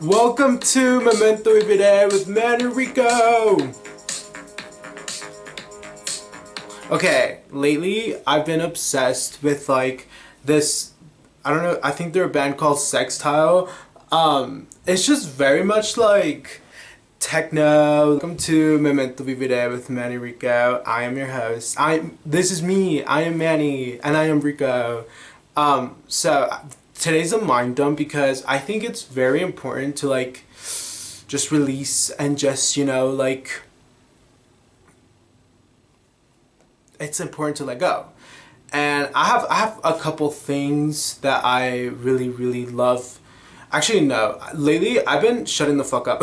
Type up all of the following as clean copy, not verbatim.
Welcome to Memento, vivere with Manny Rico. Okay, lately I've been obsessed with like this, I don't know, I think they're a band called Sextile. It's just very much like techno. Welcome to Memento, vivere with Manny Rico. I am your host. This is me. I am Manny and I am Rico. So today's a mind dump because I think it's very important to like just release and just, like it's important to let go. And I have a couple things that I really love. Actually, no. Lately I've been shutting the fuck up.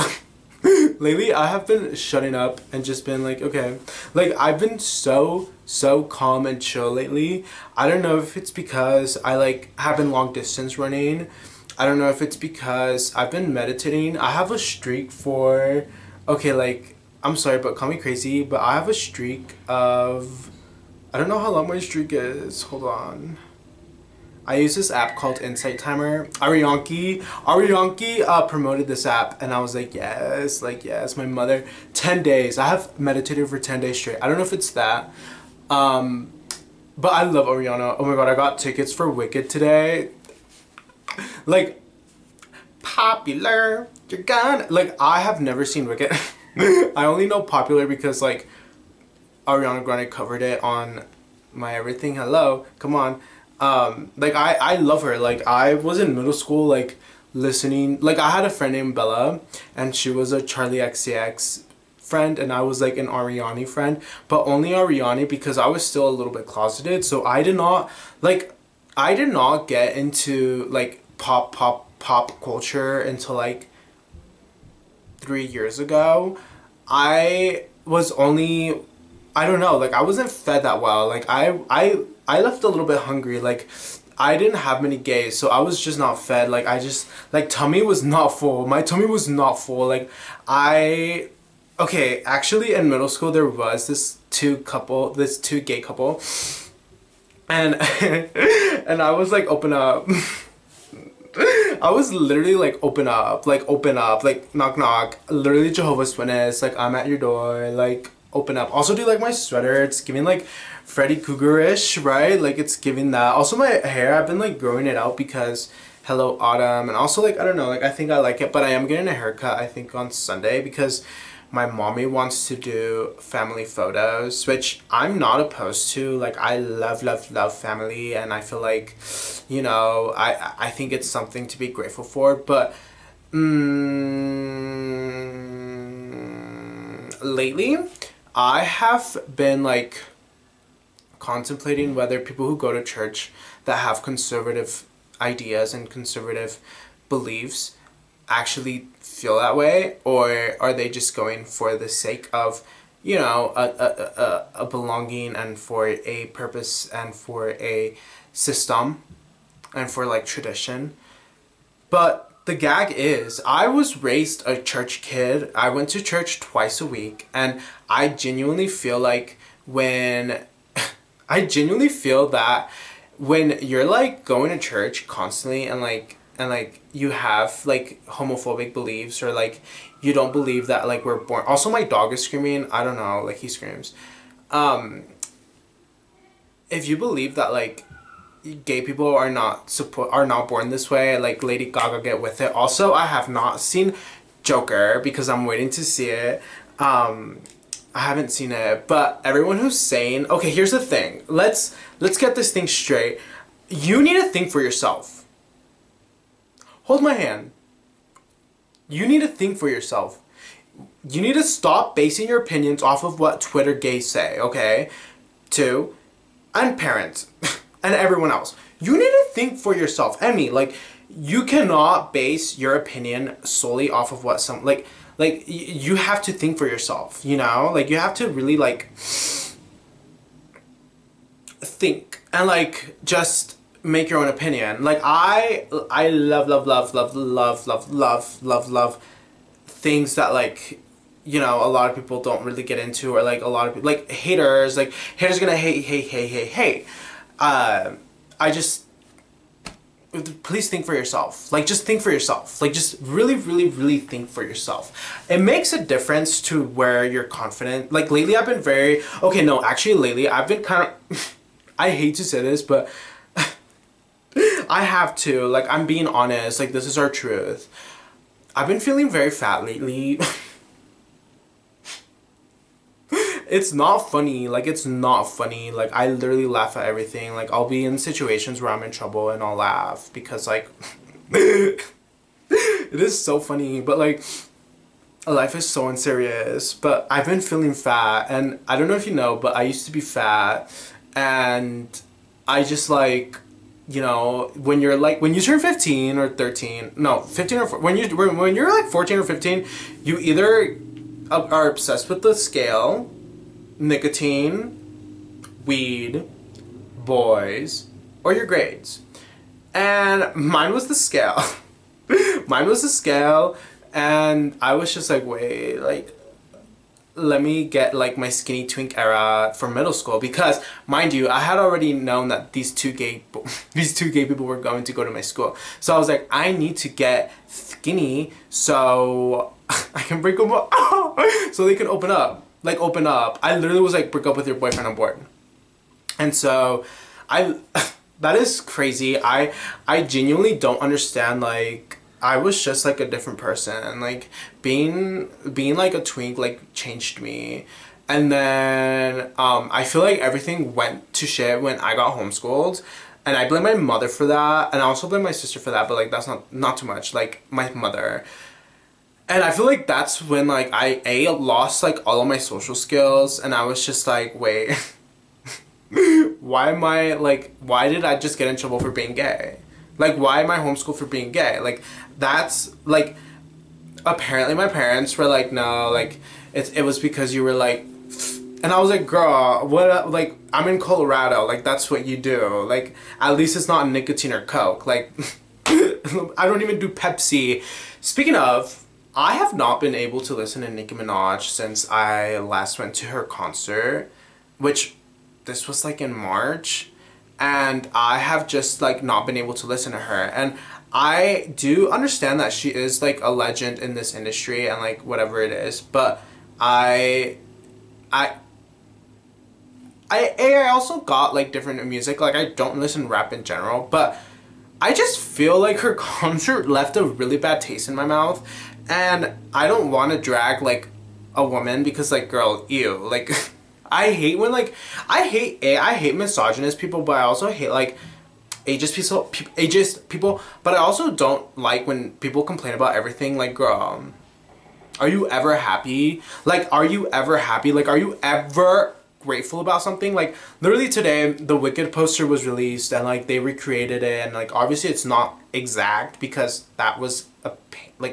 Lately I have been shutting up and just been like, okay, like I've been so calm and chill lately. I don't know if it's because I like have been long distance running. I don't know if it's because I've been meditating. I have a streak for, okay, like I'm sorry but call me crazy, but I have a streak of, I don't know how long my streak is. Hold on. I use this app called Insight Timer. Arianki promoted this app and I was like, yes, my mother. 10 days. I have meditated for 10 days straight. I don't know if it's that. But I love Ariana. Oh my god, I got tickets for Wicked today. Like, popular, you're gone. Like, I have never seen Wicked. I only know popular because like Ariana Grande covered it on my everything. Hello, come on. Like I love her. Like I was in middle school like listening, like I had a friend named Bella and she was a Charlie XCX friend and I was like an Ariani friend, but only Ariani because I was still a little bit closeted, so I did not get into like pop culture until like 3 years ago. I was only, I don't know, like I wasn't fed that well. Like I left a little bit hungry. Like I didn't have many gays, so I was just not fed. Like I just, like tummy was not full. My tummy was not full. Like okay, actually in middle school there was this two gay couple and and I was like open up. I was literally like open up, like knock knock, literally Jehovah's Witness, like I'm at your door, like open up. Also do like my sweater, it's giving like Freddy Krueger-ish, right? Like it's giving that. Also my hair, I've been like growing it out because hello autumn, and also like I don't know, like I think I like it, but I am getting a haircut I think on Sunday because my mommy wants to do family photos, which I'm not opposed to. Like I love family and I feel like, I think it's something to be grateful for, but lately I have been like contemplating whether people who go to church that have conservative ideas and conservative beliefs actually feel that way, or are they just going for the sake of, a belonging and for a purpose and for a system and for like tradition. But the gag is, I was raised a church kid. I went to church twice a week, and I genuinely feel like that when you're like going to church constantly and like you have like homophobic beliefs, or like you don't believe that like we're born. Also my dog is screaming, I don't know, like he screams. If you believe that like gay people are not born this way, like Lady Gaga, get with it. Also I have not seen Joker because I'm waiting to see it. I haven't seen it, but everyone who's saying, okay, here's the thing, let's get this thing straight. You need to think for yourself. Hold my hand. You need to think for yourself. You need to stop basing your opinions off of what Twitter gays say, okay? 2, and parents, and everyone else. You need to think for yourself. And me, like, you cannot base your opinion solely off of what you have to think for yourself, Like, you have to really, like, think and, like, just make your own opinion. Like I love things that like, a lot of people don't really get into, or like a lot of people, like haters gonna hate. I just please think for yourself. Like, just think for yourself. Like, just really, really, really think for yourself. It makes a difference to where you're confident. Like, lately I've been very, okay, no, actually lately I've been kind of, I hate to say this, but I have to. Like, I'm being honest. Like, this is our truth. I've been feeling very fat lately. It's not funny. Like, it's not funny. Like, I literally laugh at everything. Like, I'll be in situations where I'm in trouble and I'll laugh because, like, it is so funny. But, like, life is so unserious. But I've been feeling fat. And I don't know if you know, but I used to be fat. And I just, like, you know, when you're like, when you turn 15 or 13, no, 15 or 14, when you're like 14 or 15, you either are obsessed with the scale, nicotine, weed, boys, or your grades. And mine was the scale. Mine was the scale, and I was just like, wait, like, let me get like my skinny twink era from middle school, because mind you, I had already known that these two gay people were going to go to my school. So I was like, I need to get skinny so I can break them up so they can open up. Like, open up. I literally was like, break up with your boyfriend, I'm bored. And so that is crazy. I genuinely don't understand. Like, I was just like a different person. Like, being like a twink like changed me. And then I feel like everything went to shit when I got homeschooled, and I blame my mother for that, and I also blame my sister for that, but like that's not too much. Like, my mother. And I feel like that's when like I lost like all of my social skills, and I was just like, wait, why did I just get in trouble for being gay? Like, why am I homeschooled for being gay? Like, that's like, apparently my parents were like, no, like it was because you were like, and I was like, girl, what, like, I'm in Colorado, like that's what you do. Like, at least it's not nicotine or coke. Like, I don't even do Pepsi. Speaking of, I have not been able to listen to Nicki Minaj since I last went to her concert, which this was like in March, and I have just like not been able to listen to her. And I do understand that she is like a legend in this industry and like whatever it is, but I also got like different music. Like, I don't listen to rap in general, but I just feel like her concert left a really bad taste in my mouth. And I don't want to drag like a woman because, like, girl, ew. Like, I hate when like I hate misogynist people, but I also hate like ageist people. But I also don't like when people complain about everything. Like, girl, are you ever happy? Like, are you ever happy? Like, are you ever grateful about something? Like, literally today the Wicked poster was released, and like they recreated it, and like obviously it's not exact because that was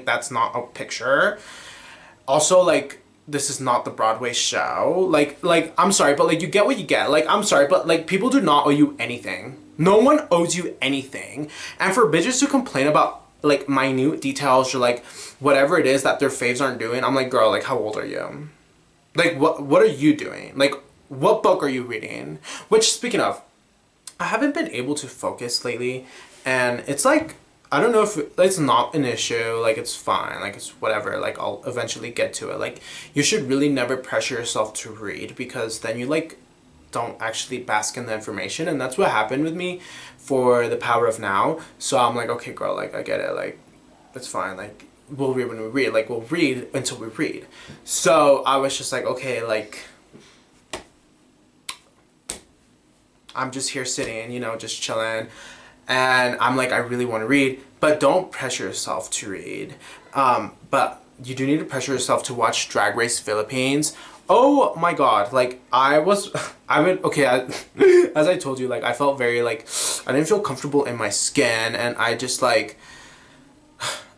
that's not a picture. Also, like, this is not the Broadway show. Like I'm sorry, but like you get what you get. Like, I'm sorry, but like people do not owe you anything. No one owes you anything. And for bitches to complain about like minute details or like whatever it is that their faves aren't doing, I'm like, girl, like, how old are you? Like, what are you doing? Like, what book are you reading? Which, speaking of, I haven't been able to focus lately, and it's like, I don't know if it's not an issue. Like, it's fine. Like, it's whatever. Like, I'll eventually get to it. Like, you should really never pressure yourself to read, because then you like don't actually bask in the information, and that's what happened with me for The Power of Now. So I'm like, okay, girl, like, I get it. Like, it's fine. Like, we'll read when we read. Like, we'll read until we read. So I was just like, okay, like, I'm just here sitting, you know, just chilling. And I'm like, I really want to read, but don't pressure yourself to read. But you do need to pressure yourself to watch Drag Race Philippines. Oh my god, like, as I told you, like, I felt very, like, I didn't feel comfortable in my skin, and I just, like,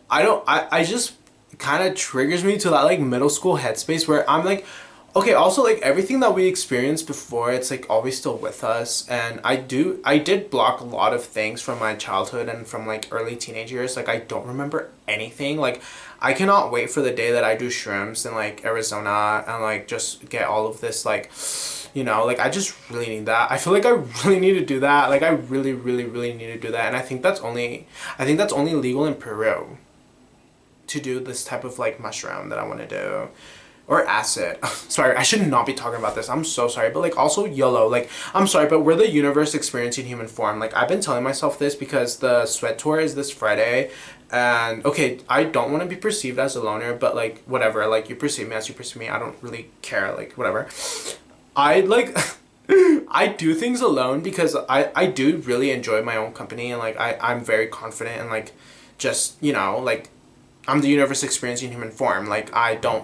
I just kind of triggers me to that, like, middle school headspace where I'm like, Okay, also like everything that we experienced before, it's like always still with us. And I did block a lot of things from my childhood and from like early teenage years. Like I don't remember anything. Like I cannot wait for the day that I do shrooms in like Arizona and like just get all of this like, like I just really need that. I feel like I really need to do that. Like I really, really, really need to do that. And I think that's only legal in Peru to do this type of like mushroom that I want to do. Or acid. Sorry, I should not be talking about this. I'm so sorry. But like also YOLO. Like I'm sorry, but we're the universe experiencing human form. Like I've been telling myself this because the sweat tour is this Friday. And okay, I don't want to be perceived as a loner, but like whatever. Like you perceive me as you perceive me. I don't really care. Like whatever. I like I do things alone because I do really enjoy my own company and like I'm very confident and like just, like I'm the universe experiencing human form. Like I don't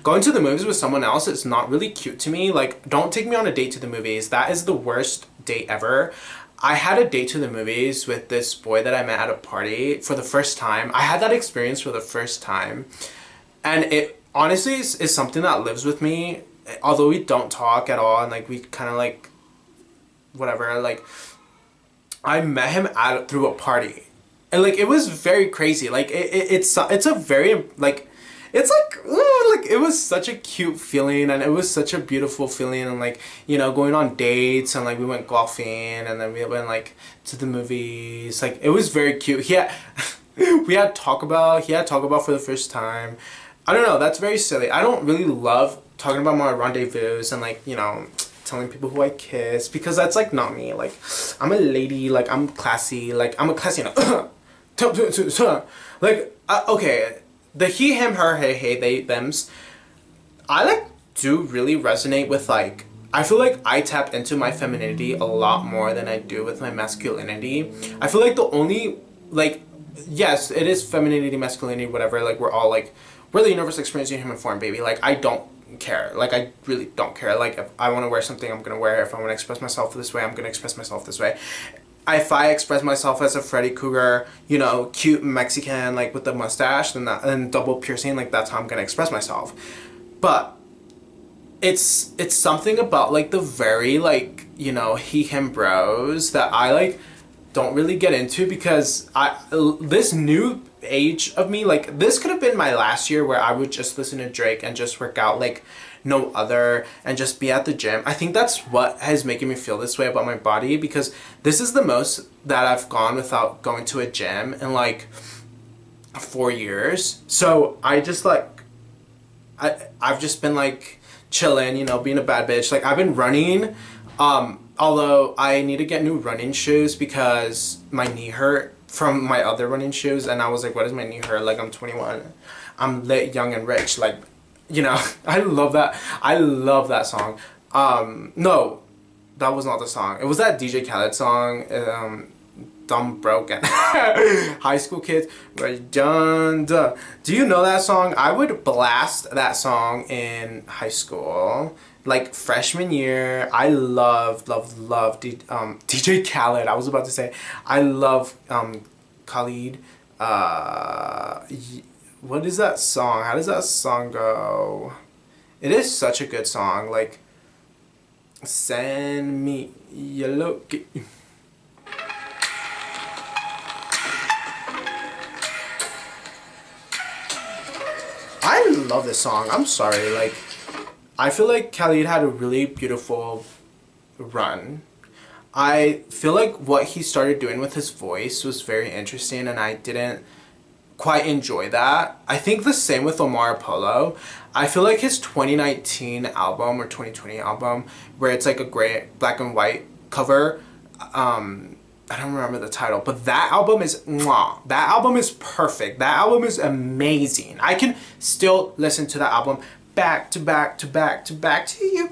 going to the movies with someone else. It's not really cute to me. Like don't take me on a date to the movies. That is the worst date ever. I had a date to the movies with this boy that I met at a party for the first time. I had that experience for the first time, and it honestly is something that lives with me. Although we don't talk at all, and like we kind of like whatever. Like I met him through a party. And like it was very crazy. Like it's a very like it's like ooh, like it was such a cute feeling and it was such a beautiful feeling and like going on dates and like we went golfing and then we went like to the movies. Like it was very cute. He had Taco Bell for the first time. I don't know, that's very silly. I don't really love talking about my rendezvous and like telling people who I kiss because that's like not me. Like I'm a lady, like I'm classy, like I'm a classy like okay, the he, him, her, hey, they, thems, I like do really resonate with like I feel like I tap into my femininity a lot more than I do with my masculinity. I feel like the only like yes, it is femininity, masculinity, whatever, like we're the universe experiencing human form, baby. Like I don't care. Like I really don't care. Like if I want to wear something, I'm gonna wear it. If I want to express myself this way, I'm gonna express myself this way. If I express myself as a Freddy Krueger, cute Mexican, like with the mustache and double piercing, like that's how I'm gonna express myself. But it's something about like the very like he, him bros that I like don't really get into because this new age of me, like this could have been my last year where I would just listen to Drake and just work out like no other and just be at the gym. I think that's what has making me feel this way about my body because this is the most that I've gone without going to a gym in like 4 years. So I just like I've just been like chilling, being a bad bitch. Like I've been running, although I need to get new running shoes because my knee hurt from my other running shoes and I was like, what does my knee hurt? Like I'm 21. I'm lit, young and rich. Like, I love that. I love that song. No, that was not the song. It was that DJ Khaled song, Dumb Broken. High School Kids, we're done. Duh. Do you know that song? I would blast that song in high school. Like freshman year, I love DJ Khaled. I was about to say, I love Khalid. What is that song? How does that song go? It is such a good song. Like, send me yellow. I love this song. I'm sorry. Like, I feel like Khalid had a really beautiful run. I feel like what he started doing with his voice was very interesting and I didn't quite enjoy that. I think the same with Omar Apollo. I feel like his 2019 album or 2020 album where it's like a gray black and white cover, I don't remember the title, but that album is mwah. That album is perfect. That album is amazing. I can still listen to that album back to back to back to back to you.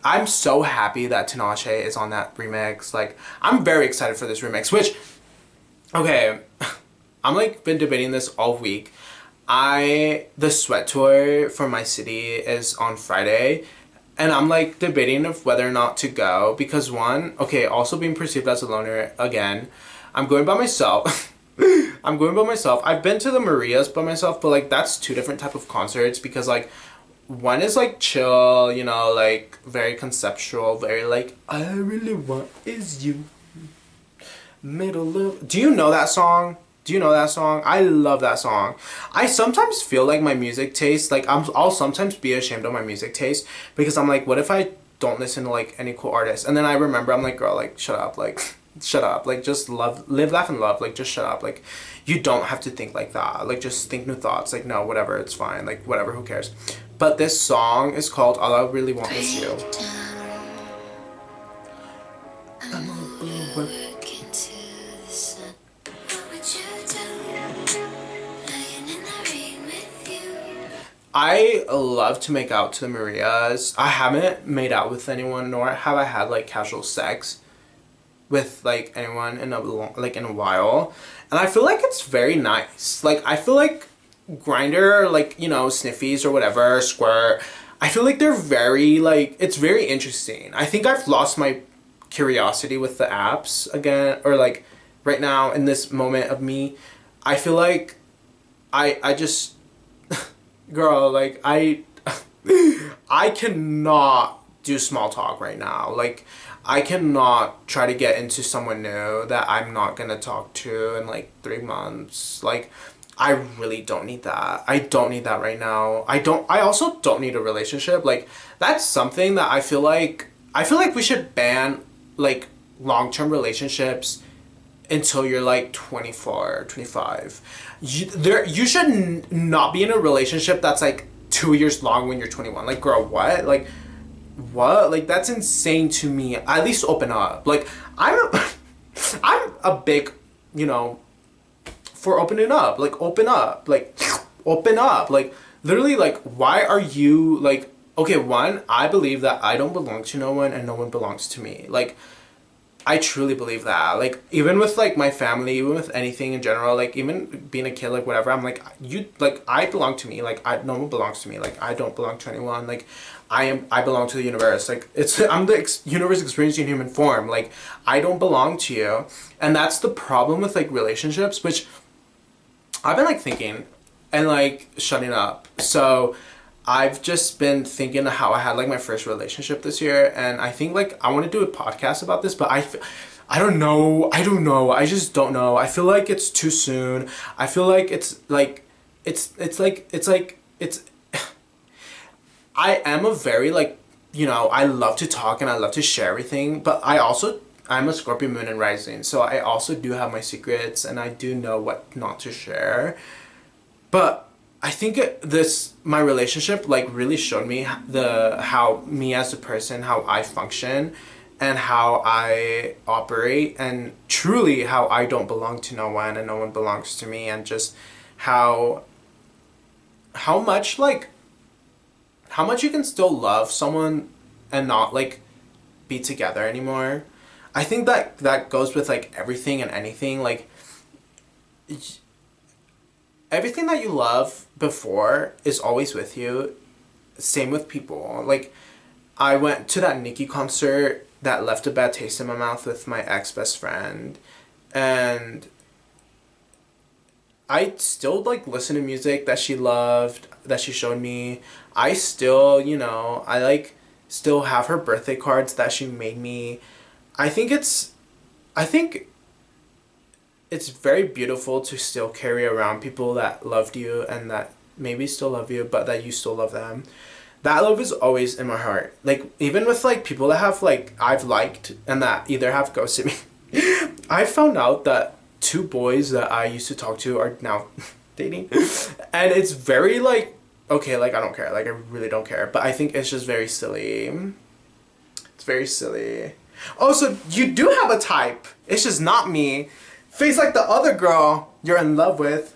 I'm so happy that Tinashe is on that remix. Like I'm very excited for this remix, which okay, I'm like been debating this all week. The sweat tour for my city is on Friday and I'm like debating of whether or not to go because one, okay, also being perceived as a loner again, I'm going by myself. I'm going by myself. I've been to the Marias by myself, but like that's two different type of concerts because like one is like chill, you know, like very conceptual, very like I really want is you. Middle of. Do you know that song? Do you know that song? I love that song. I sometimes feel like my music taste, like I'll sometimes be ashamed of my music taste because I'm like, what if I don't listen to like any cool artists? And then I remember I'm like, girl, like shut up, like shut up, like just love, live, laugh, and love, like just shut up, like you don't have to think like that, like just think new thoughts, like no, whatever, it's fine, like whatever, who cares? But this song is called All I Really Want Is You. I love to make out to the Marias. I haven't made out with anyone, nor have I had like casual sex with like anyone in a while, and I feel like it's very nice. Like I feel like Grinder, like you know, Sniffies or whatever, Squirt. I feel like they're very like it's very interesting. I think I've lost my curiosity with the apps again, or like right now in this moment of me, I feel like I just girl, like I cannot do small talk right now. Like I cannot try to get into someone new that I'm not gonna talk to in like 3 months. Like I really don't need that. I don't need that right now. I also don't need a relationship. Like that's something that I feel like we should ban like long-term relationships until you're like 24, 25. You should not be in a relationship that's like 2 years long when you're 21. Like, girl, what? Like, what? Like, that's insane to me. At least open up. Like, I'm a big, you know, for opening up. Like, open up. Like, open up. Like, literally, like, why are you, like, okay, one, I believe that I don't belong to no one and no one belongs to me. Like, I truly believe that. Like, even with, like, my family, even with anything in general, like, even being a kid, like, whatever, I'm like, you, like, I belong to me. Like, no one belongs to me. Like, I don't belong to anyone. Like, I belong to the universe. Like, I'm the universe experiencing human form. Like, I don't belong to you. And that's the problem with, like, relationships, which I've been, like, thinking and, like, shutting up. So I've just been thinking of how I had like my first relationship this year, and I think like I want to do a podcast about this, but I don't know. I just don't know. I feel like it's too soon. I feel like it's like it's I am a very like, you know, I love to talk and I love to share everything, but I'm a Scorpio moon and rising, so I also do have my secrets and I do know what not to share. But I think my relationship like really showed me how me as a person, how I function and how I operate, and truly how I don't belong to no one and no one belongs to me, and just how much like how much you can still love someone and not like be together anymore. I think that goes with like everything and anything. Like everything that you love before is always with you. Same with people. Like, I went to that Nicki concert that left a bad taste in my mouth with my ex-best friend. And I still, like, listen to music that she loved, that she showed me. I still, you know, I, like, still have her birthday cards that she made me. I think it's very beautiful to still carry around people that loved you and that maybe still love you, but that you still love them. That love is always in my heart. Like, even with, like, people that have, like, I've liked and that either have ghosted me. I found out that 2 boys that I used to talk to are now dating. And it's very, like, okay, like, I don't care. Like, I really don't care. But I think it's just very silly. It's very silly. Oh, so you do have a type. It's just not me. Face like the other girl you're in love with.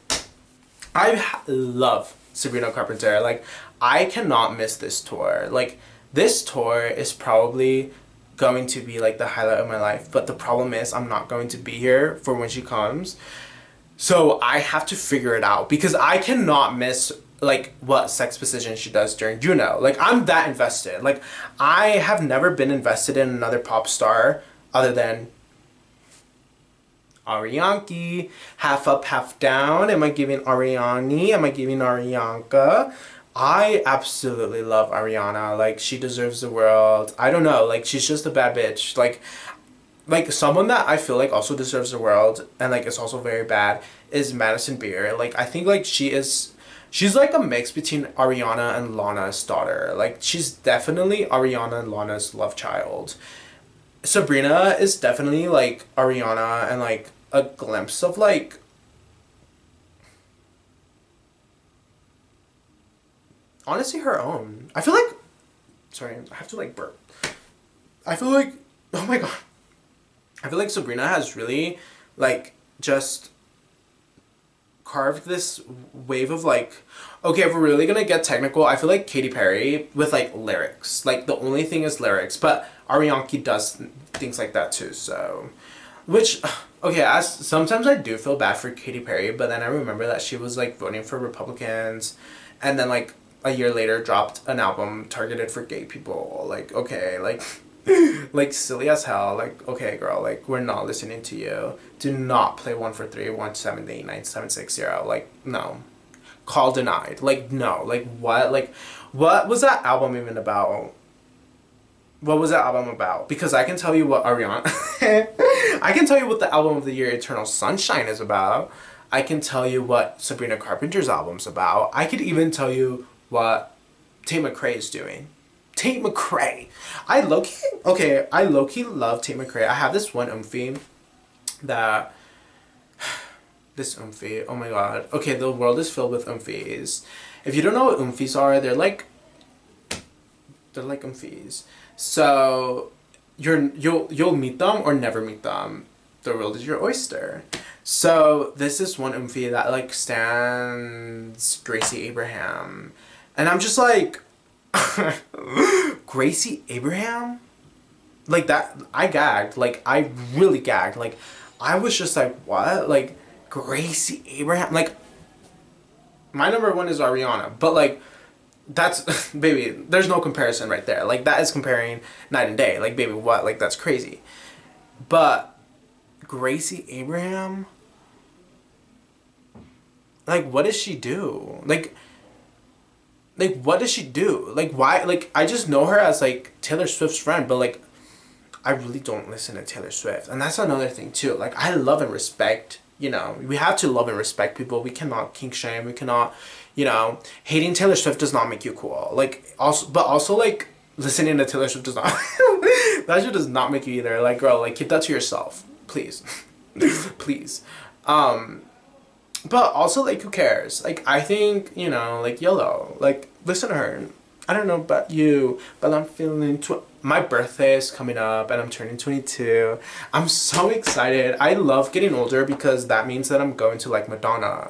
I love Sabrina Carpenter. Like, I cannot miss this tour. Like, this tour is probably going to be like the highlight of my life, but the problem is I'm not going to be here for when she comes. So I have to figure it out because I cannot miss like what sex position she does during Juno. Like, I'm that invested. Like, I have never been invested in another pop star other than Arianki. Half up, half down. Am I giving Ariani? Am I giving Arianka? I absolutely love Ariana. Like, she deserves the world. I don't know. Like, she's just a bad bitch. Like someone that I feel like also deserves the world and like is also very bad is Madison Beer. Like, I think like she's like a mix between Ariana and Lana's daughter. Like, she's definitely Ariana and Lana's love child. Sabrina is definitely like Ariana and like a glimpse of like honestly her own. I feel like sorry, I have to like burp. I feel like oh my god. I feel like Sabrina has really like just carved this wave of like okay, if we're really gonna get technical, I feel like Katy Perry with like lyrics. Like the only thing is lyrics, but Arianki does things like that too. So, which okay, as sometimes I do feel bad for Katy Perry, but then I remember that she was like voting for Republicans, and then like a year later dropped an album targeted for gay people. Like okay, like like silly as hell. Like okay, girl, like we're not listening to you. Do not play 143 178 9760. Like no, call denied. Like no, like what was that album even about? What was that album about? Because I can tell you what Ariana. I can tell you what the album of the year Eternal Sunshine is about. I can tell you what Sabrina Carpenter's album's about. I could even tell you what Tate McRae is doing. Tate McRae. I low-key love Tate McRae. I have this one oomphy that this oomphy, oh my god. Okay, the world is filled with oomphies. If you don't know what oomphies are, they're like oomphies. So you'll meet them or never meet them. The world is your oyster. So this is one oomphy that like stands Gracie Abraham. And I'm just like Gracie Abraham? Like that I gagged. Like I really gagged. Like I was just like, what? Like Gracie Abraham? Like my number one is Ariana, but like that's baby, there's no comparison right there. Like that is comparing night and day. Like baby, what? Like that's crazy. But Gracie Abraham, like what does she do? Like what does she do? Like why? Like I just know her as like Taylor Swift's friend, but like I really don't listen to Taylor Swift. And that's another thing too. Like I love and respect, you know, we have to love and respect people. We cannot kink shame. We cannot, you know, hating Taylor Swift does not make you cool. Like also, but also like listening to Taylor Swift does not, that shit does not make you either. Like girl, like keep that to yourself, please. Please. But also like who cares? Like I think, you know, like YOLO, like listen to her. I don't know about you, but I'm feeling my birthday is coming up and I'm turning 22. I'm so excited. I love getting older because that means that I'm going to like Madonna.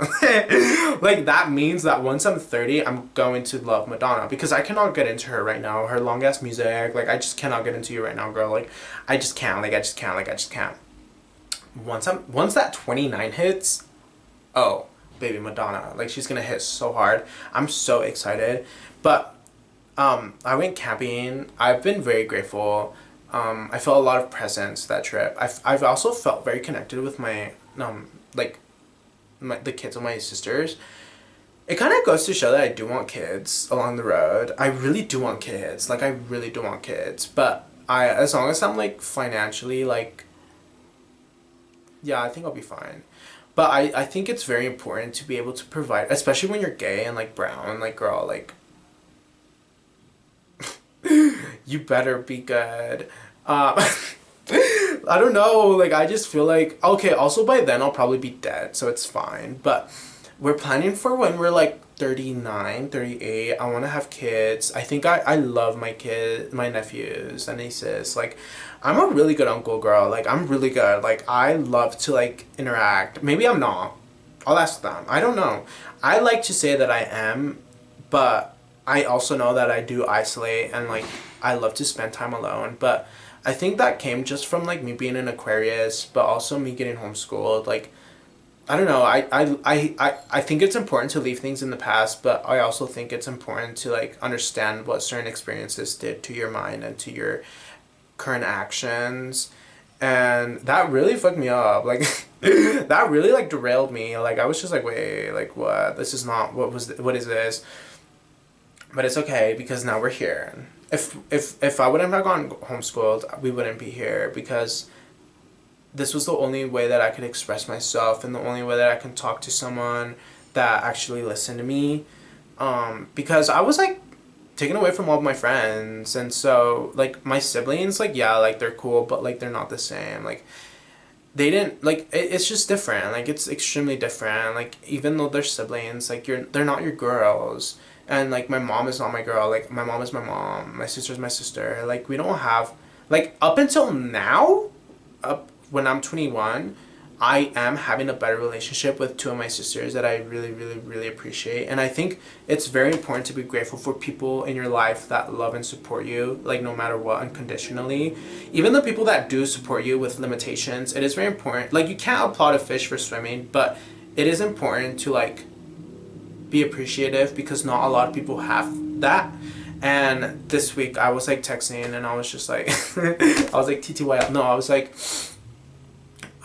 Like that means that once I'm 30, I'm going to love Madonna because I cannot get into her right now. Her long ass music, like I just cannot get into you right now, girl. Like I just can't. Like I just can't. Like I just can't. Once that 29 hits, oh baby, Madonna, like she's gonna hit so hard. I'm so excited. But I went camping. I've been very grateful. I felt a lot of presence that trip. I've also felt very connected with my like the kids of my sisters. It kind of goes to show that I do want kids along the road. I really do want kids. Like I really do want kids. But as long as I'm like financially like, yeah, I think I'll be fine. But I think it's very important to be able to provide, especially when you're gay and like brown, like girl, like you better be good. I don't know, like I just feel like okay, also by then I'll probably be dead, so it's fine. But we're planning for when we're like 39, 38. I want to have kids. I think I love my kids, my nephews and nieces. Like I'm a really good uncle, girl. Like I'm really good. Like I love to like interact. Maybe I'm not. I'll ask them. I don't know. I like to say that I am, but I also know that I do isolate and like I love to spend time alone. But I think that came just from like me being an Aquarius, but also me getting homeschooled. Like I don't know. I think it's important to leave things in the past, but I also think it's important to like understand what certain experiences did to your mind and to your current actions. And that really fucked me up. Like that really like derailed me. Like I was just like, wait, like what? This is not what is this? But it's okay because now we're here. If I wouldn't have gone homeschooled, we wouldn't be here because this was the only way that I could express myself and the only way that I can talk to someone that actually listened to me. Because I was like taken away from all of my friends, and so like my siblings, like yeah, like they're cool, but like they're not the same. Like they didn't like it's just different. Like it's extremely different. Like even though they're siblings, like they're not your girls. And like my mom is not my girl. Like my mom is my mom. My sister's my sister. Like we don't have like up until now, up when I'm 21, I am having a better relationship with two of my sisters that I really, really, really appreciate. And I think it's very important to be grateful for people in your life that love and support you, like no matter what, unconditionally. Even the people that do support you with limitations, it is very important. Like you can't applaud a fish for swimming, but it is important to like be appreciative because not a lot of people have that. And this week I was like texting and I was just like, I was like TTYL. No, I was like,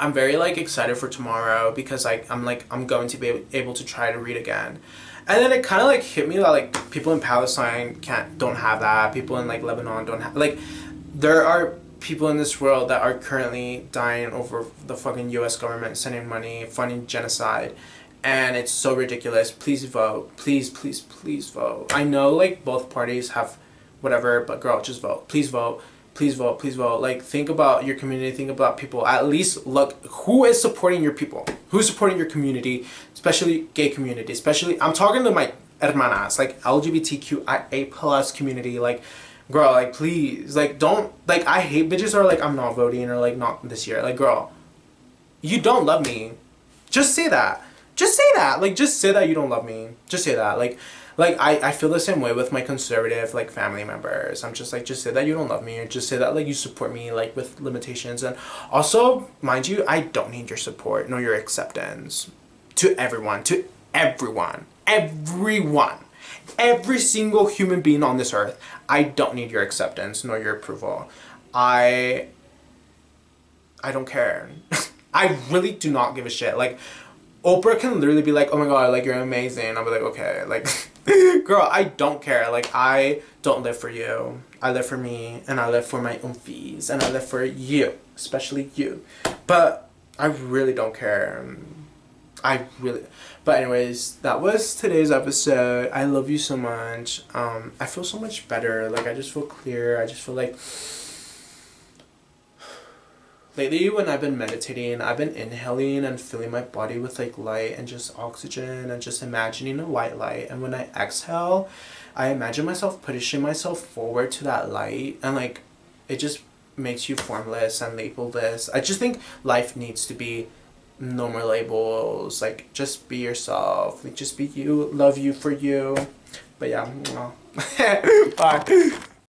I'm very like excited for tomorrow because I'm going to be able to try to read again. And then it kind of like hit me that like people in Palestine don't have that. People in like Lebanon don't have, like there are people in this world that are currently dying over the fucking US government sending money, funding genocide. And it's so ridiculous. Please vote. Please, please, please vote. I know like both parties have whatever, but girl, just vote. Please vote. Please vote. Please vote. Like think about your community. Think about people. At least look who is supporting your people. Who's supporting your community, especially gay community. Especially I'm talking to my hermanas, like LGBTQIA plus community. Like, girl, like please, like don't like I hate bitches are like I'm not voting or like not this year. Like girl, you don't love me. Just say that. Just say that. Like, just say that you don't love me. Just say that. Like I feel the same way with my conservative, like, family members. I'm just like, just say that you don't love me. Or just say that, like, you support me, like, with limitations. And also, mind you, I don't need your support nor your acceptance. To everyone. To everyone. Everyone. Every single human being on this earth. I don't need your acceptance nor your approval. I don't care. I really do not give a shit. Like, Oprah can literally be like, oh my god, like, you're amazing. I'll be like, okay, like, girl, I don't care. Like, I don't live for you. I live for me, and I live for my own fees, and I live for you, especially you. But I really don't care. But anyways, that was today's episode. I love you so much. I feel so much better. Like, I just feel clear. I just feel like lately, when I've been meditating, I've been inhaling and filling my body with like light and just oxygen and just imagining a white light. And when I exhale, I imagine myself pushing myself forward to that light, and like it just makes you formless and labelless. I just think life needs to be no more labels. Like just be yourself. Like just be you. Love you for you. But yeah, bye.